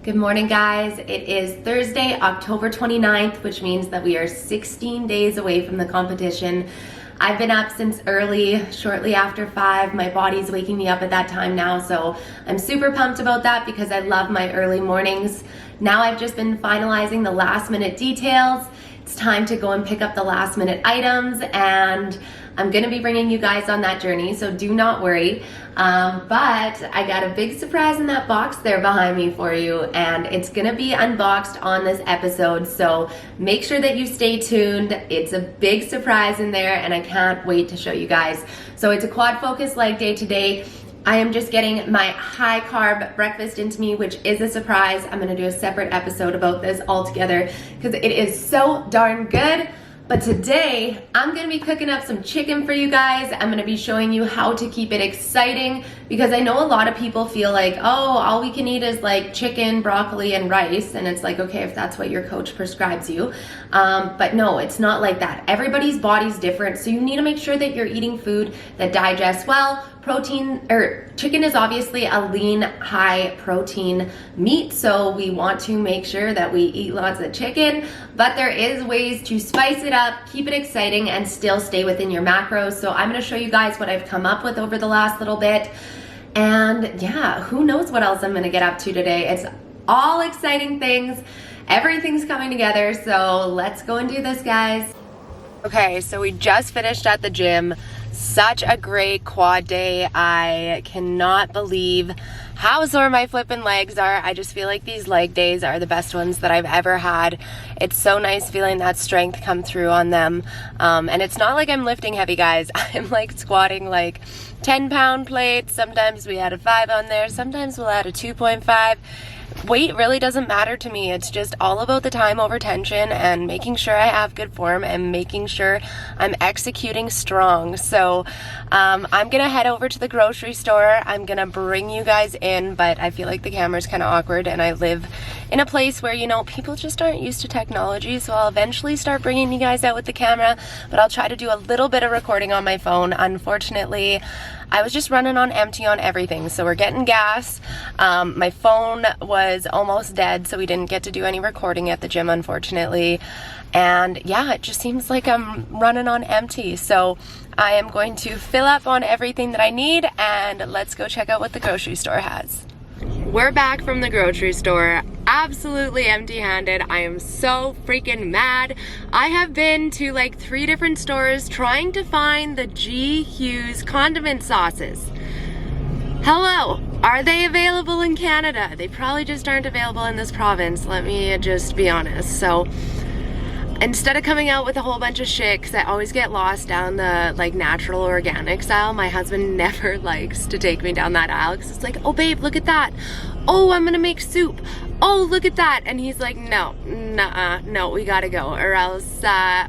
Good morning, guys. It is Thursday, October 29th, which means that we are 16 days away from the competition. I've been up since early, shortly after 5. My body's waking me up at that time now, so I'm super pumped about that because I love my early mornings. Now I've just been finalizing the last minute details. It's time to go and pick up the last minute items, and I'm gonna be bringing you guys on that journey, so do not worry. But I got a big surprise in that box there behind me for you, and it's gonna be unboxed on this episode, so make sure that you stay tuned. It's a big surprise in there, and I can't wait to show you guys. So it's a quad focus leg day today. I am just getting my high carb breakfast into me, which is a surprise. I'm gonna do a separate episode about this altogether because it is so darn good. But today, I'm gonna be cooking up some chicken for you guys. I'm gonna be showing you how to keep it exciting because I know a lot of people feel like, oh, all we can eat is like chicken, broccoli, and rice. And it's like, okay, if that's what your coach prescribes you. But no, it's not like that. Everybody's body's different, so you need to make sure that you're eating food that digests well. Chicken is obviously a lean, high protein meat, so we want to make sure that we eat lots of chicken, but there is ways to spice it up, keep it exciting, and still stay within your macros. So I'm gonna show you guys what I've come up with over the last little bit, and yeah, who knows what else I'm gonna get up to today. It's all exciting things, everything's coming together, so let's go and do this, guys. Okay, so we just finished at the gym. Such a great quad day. I cannot believe how sore my flippin' legs are. I just feel like these leg days are the best ones that I've ever had. It's so nice feeling that strength come through on them. And it's not like I'm lifting heavy, guys. I'm like squatting like 10-pound plates. Sometimes we add a 5 on there. Sometimes we'll add a 2.5. Weight really doesn't matter to me. It's just all about the time over tension and making sure I have good form and making sure I'm executing strong. So I'm gonna head over to the grocery store. I'm gonna bring you guys in, but I feel like the camera's kind of awkward, and I live in a place where, you know, people just aren't used to technology, so I'll eventually start bringing you guys out with the camera, but I'll try to do a little bit of recording on my phone. Unfortunately, I was just running on empty on everything, so we're getting gas. My phone was almost dead, so we didn't get to do any recording at the gym, unfortunately. And yeah, it just seems like I'm running on empty. So I am going to fill up on everything that I need, and let's go check out what the grocery store has. We're back from the grocery store, absolutely empty-handed. I am so freaking mad. I have been to like 3 different stores trying to find the G. Hughes condiment sauces. Hello, are they available in Canada? They probably just aren't available in this province, let me just be honest. So instead of coming out with a whole bunch of shit, because I always get lost down the like natural organics aisle, my husband never likes to take me down that aisle because it's like, oh babe, look at that. Oh, I'm gonna make soup. Oh, look at that. And he's like, no, no, we gotta go, or else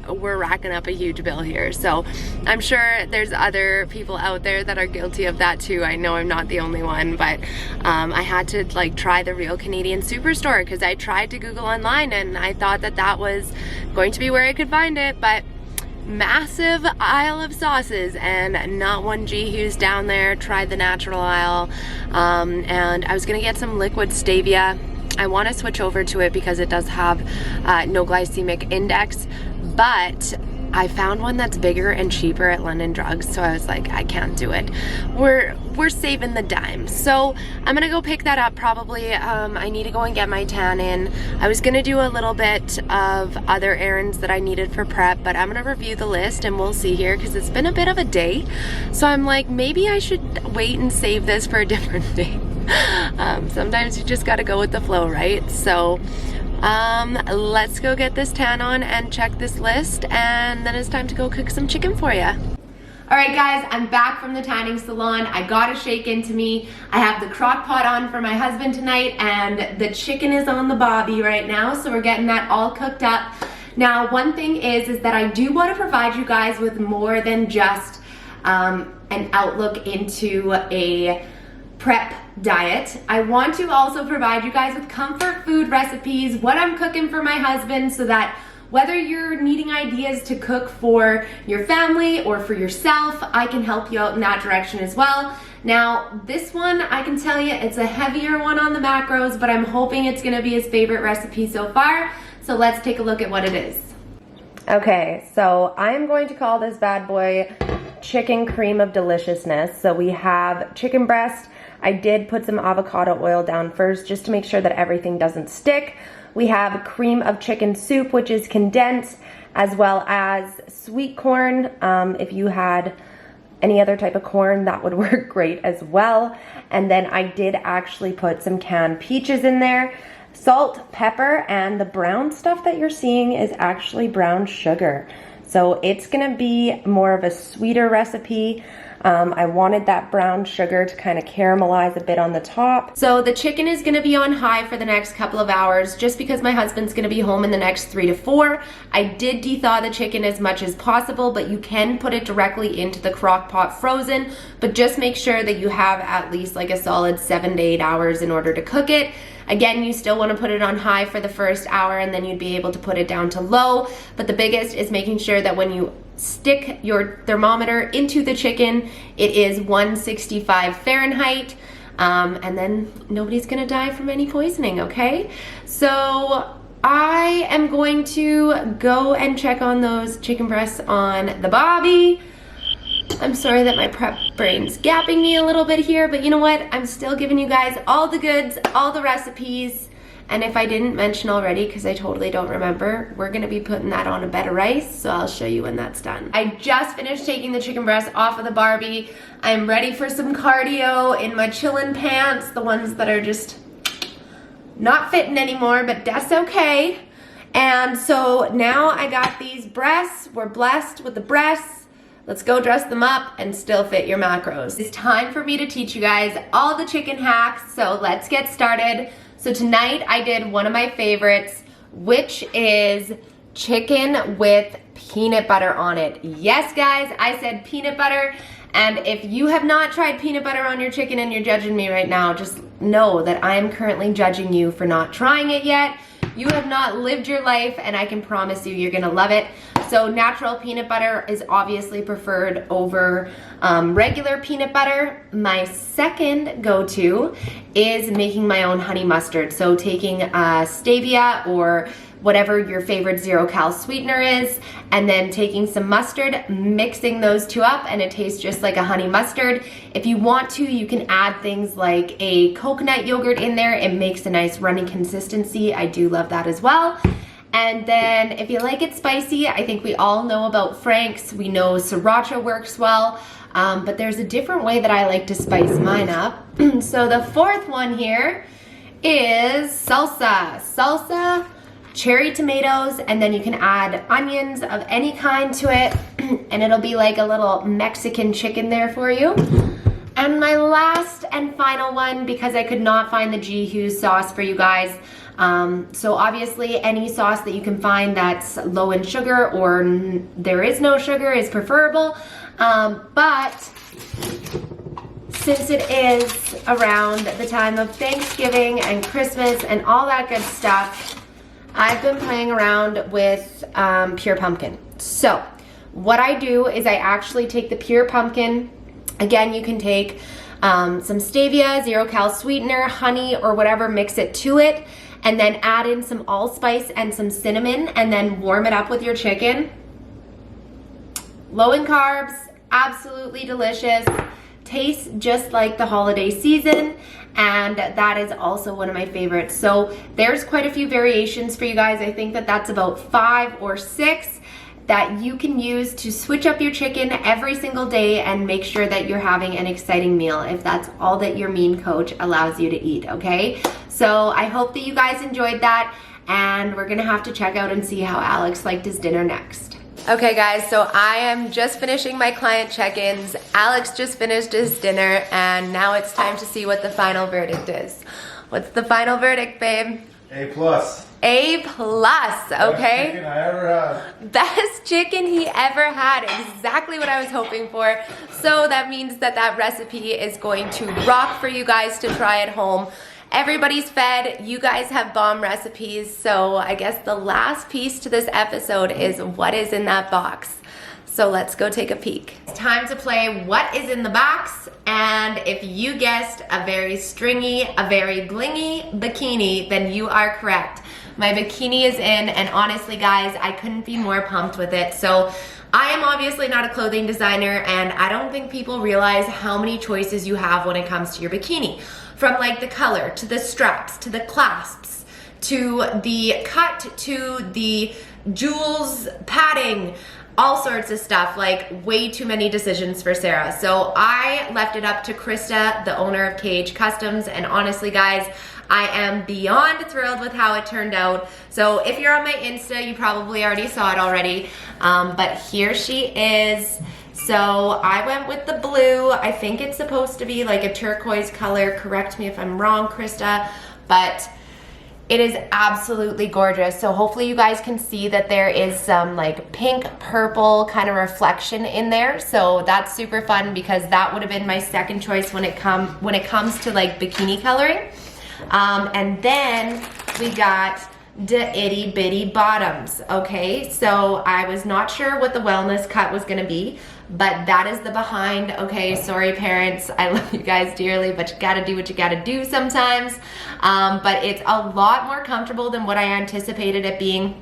we're racking up a huge bill here. So I'm sure there's other people out there that are guilty of that too. I know I'm not the only one, but I had to like try the Real Canadian Superstore because I tried to Google online and I thought that that was going to be where I could find it, but massive aisle of sauces and not one G. Hughes down there. Tried the natural aisle, and I was gonna get some liquid stevia. I want to switch over to it because it does have no glycemic index, but I found one that's bigger and cheaper at London Drugs, so I was like, I can't do it. We're saving the dime. So I'm gonna go pick that up probably. I need to go and get my tan in. I was gonna do a little bit of other errands that I needed for prep, but I'm gonna review the list and we'll see here because it's been a bit of a day. So I'm like, maybe I should wait and save this for a different day. Sometimes you just gotta go with the flow, right? So let's go get this tan on and check this list, and then it's time to go cook some chicken for you. All right, guys, I'm back from the tanning salon. I got a shake into me. I have the crock pot on for my husband tonight, and the chicken is on the bobby right now, so we're getting that all cooked up. Now, one thing is that I do want to provide you guys with more than just an outlook into a prep diet. I want to also provide you guys with comfort food recipes, what I'm cooking for my husband, so that whether you're needing ideas to cook for your family or for yourself, I can help you out in that direction as well. Now, this one, I can tell you, it's a heavier one on the macros, but I'm hoping it's gonna be his favorite recipe so far. So let's take a look at what it is. Okay, so I'm going to call this bad boy chicken cream of deliciousness. So we have chicken breast. I did put some avocado oil down first just to make sure that everything doesn't stick. We have cream of chicken soup, which is condensed, as well as sweet corn. If you had any other type of corn, that would work great as well. And then I did actually put some canned peaches in there, salt, pepper, and the brown stuff that you're seeing is actually brown sugar. So it's gonna be more of a sweeter recipe. I wanted that brown sugar to kind of caramelize a bit on the top. So the chicken is gonna be on high for the next couple of hours just because my husband's gonna be home in the next 3 to 4. I did de-thaw the chicken as much as possible, but you can put it directly into the crock pot frozen, but just make sure that you have at least like a solid 7 to 8 hours in order to cook it. Again, you still want to put it on high for the first hour and then you'd be able to put it down to low. But the biggest is making sure that when you stick your thermometer into the chicken, it is 165 Fahrenheit. And then nobody's gonna die from any poisoning, okay? So I am going to go and check on those chicken breasts on the bobby. I'm sorry that my prep brain's gapping me a little bit here, but you know what? I'm still giving you guys all the goods, all the recipes. And if I didn't mention already, because I totally don't remember, we're gonna be putting that on a bed of rice, so I'll show you when that's done. I just finished taking the chicken breast off of the Barbie. I'm ready for some cardio in my chillin' pants, the ones that are just not fitting anymore, but that's okay. And so now I got these breasts. We're blessed with the breasts. Let's go dress them up and still fit your macros. It's time for me to teach you guys all the chicken hacks, so let's get started. So tonight I did one of my favorites, which is chicken with peanut butter on it. Yes, guys, I said peanut butter. And if you have not tried peanut butter on your chicken and you're judging me right now, just know that I am currently judging you for not trying it yet. You have not lived your life, and I can promise you, you're gonna love it. So natural peanut butter is obviously preferred over regular peanut butter. My second go-to is making my own honey mustard. So taking stevia or whatever your favorite zero-cal sweetener is, and then taking some mustard, mixing those two up, and it tastes just like a honey mustard. If you want to, you can add things like a coconut yogurt in there. It makes a nice runny consistency. I do love that as well. And then if you like it spicy, I think we all know about Frank's. We know sriracha works well, but there's a different way that I like to spice mine up. So the fourth one here is salsa. Salsa, cherry tomatoes, and then you can add onions of any kind to it, and it'll be like a little Mexican chicken there for you. And my last and final one, because I could not find the G.Hughes sauce for you guys, so obviously any sauce that you can find that's low in sugar or there is no sugar is preferable, but since it is around the time of Thanksgiving and Christmas and all that good stuff, I've been playing around with pure pumpkin. So what I do is I actually take the pure pumpkin. Again, you can take some stevia, zero-cal sweetener, honey, or whatever, mix it to it, and then add in some allspice and some cinnamon, and then warm it up with your chicken. Low in carbs, absolutely delicious. Tastes just like the holiday season, and that is also one of my favorites. So there's quite a few variations for you guys. I think that that's about 5 or 6 that you can use to switch up your chicken every single day and make sure that you're having an exciting meal if that's all that your mean coach allows you to eat, okay? So I hope that you guys enjoyed that, and we're gonna have to check out and see how Alex liked his dinner next. Okay guys, so I am just finishing my client check-ins. Alex just finished his dinner, and now it's time to see what the final verdict is. What's the final verdict, babe? A+. A+, okay? Best chicken I ever had. Best chicken he ever had, exactly what I was hoping for. So that means that that recipe is going to rock for you guys to try at home. Everybody's fed, you guys have bomb recipes, so I guess the last piece to this episode is what is in that box. So let's go take a peek. It's time to play what is in the box, and if you guessed a very stringy, a very blingy bikini, then you are correct. My bikini is in, and honestly guys, I couldn't be more pumped with it. So I am obviously not a clothing designer, and I don't think people realize how many choices you have when it comes to your bikini. From like the color, to the straps, to the clasps, to the cut, to the jewels, padding, all sorts of stuff, like way too many decisions for Sarah. So I left it up to KRISTA, the owner of KHCUSTOMS, and honestly guys, I am beyond thrilled with how it turned out. So if you're on my Insta, you probably already saw it already, but here she is. So I went with the blue. I think it's supposed to be like a turquoise color. Correct me if I'm wrong, KRISTA, but it is absolutely gorgeous. So hopefully you guys can see that there is some like pink purple kind of reflection in there. So that's super fun because that would have been my second choice when it comes to like bikini coloring. And then we got the itty bitty bottoms. Okay, so I was not sure what the wellness cut was gonna be, but that is the behind. Okay, sorry parents, I love you guys dearly, but you gotta do what you gotta do sometimes. But it's a lot more comfortable than what I anticipated it being.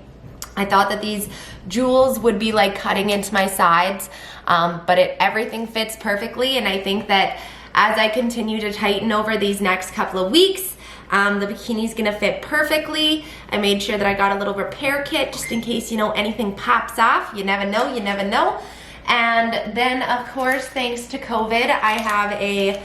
I thought that these jewels would be like cutting into my sides, but everything fits perfectly, and I think that as I continue to tighten over these next couple of weeks, the bikini's gonna fit perfectly. I made sure that I got a little repair kit just in case, you know, anything pops off. You never know, you never know. And then of course, thanks to COVID, I have a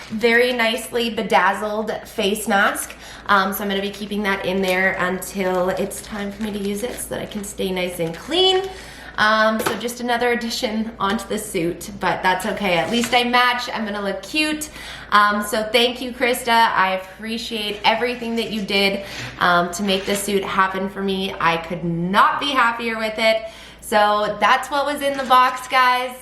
very nicely bedazzled face mask. So I'm gonna be keeping that in there until it's time for me to use it so that I can stay nice and clean. So just another addition onto the suit, but that's okay. At least I match, I'm gonna look cute. So thank you, KRISTA. I appreciate everything that you did to make this suit happen for me. I could not be happier with it. So that's what was in the box, guys.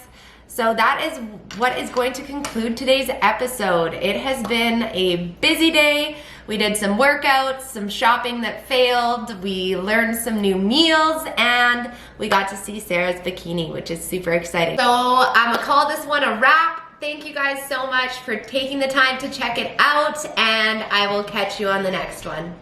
So that is what is going to conclude today's episode. It has been a busy day. We did some workouts, some shopping that failed, we learned some new meals, and we got to see Sarah's bikini, which is super exciting. So I'm gonna call this one a wrap. Thank you guys so much for taking the time to check it out, and I will catch you on the next one.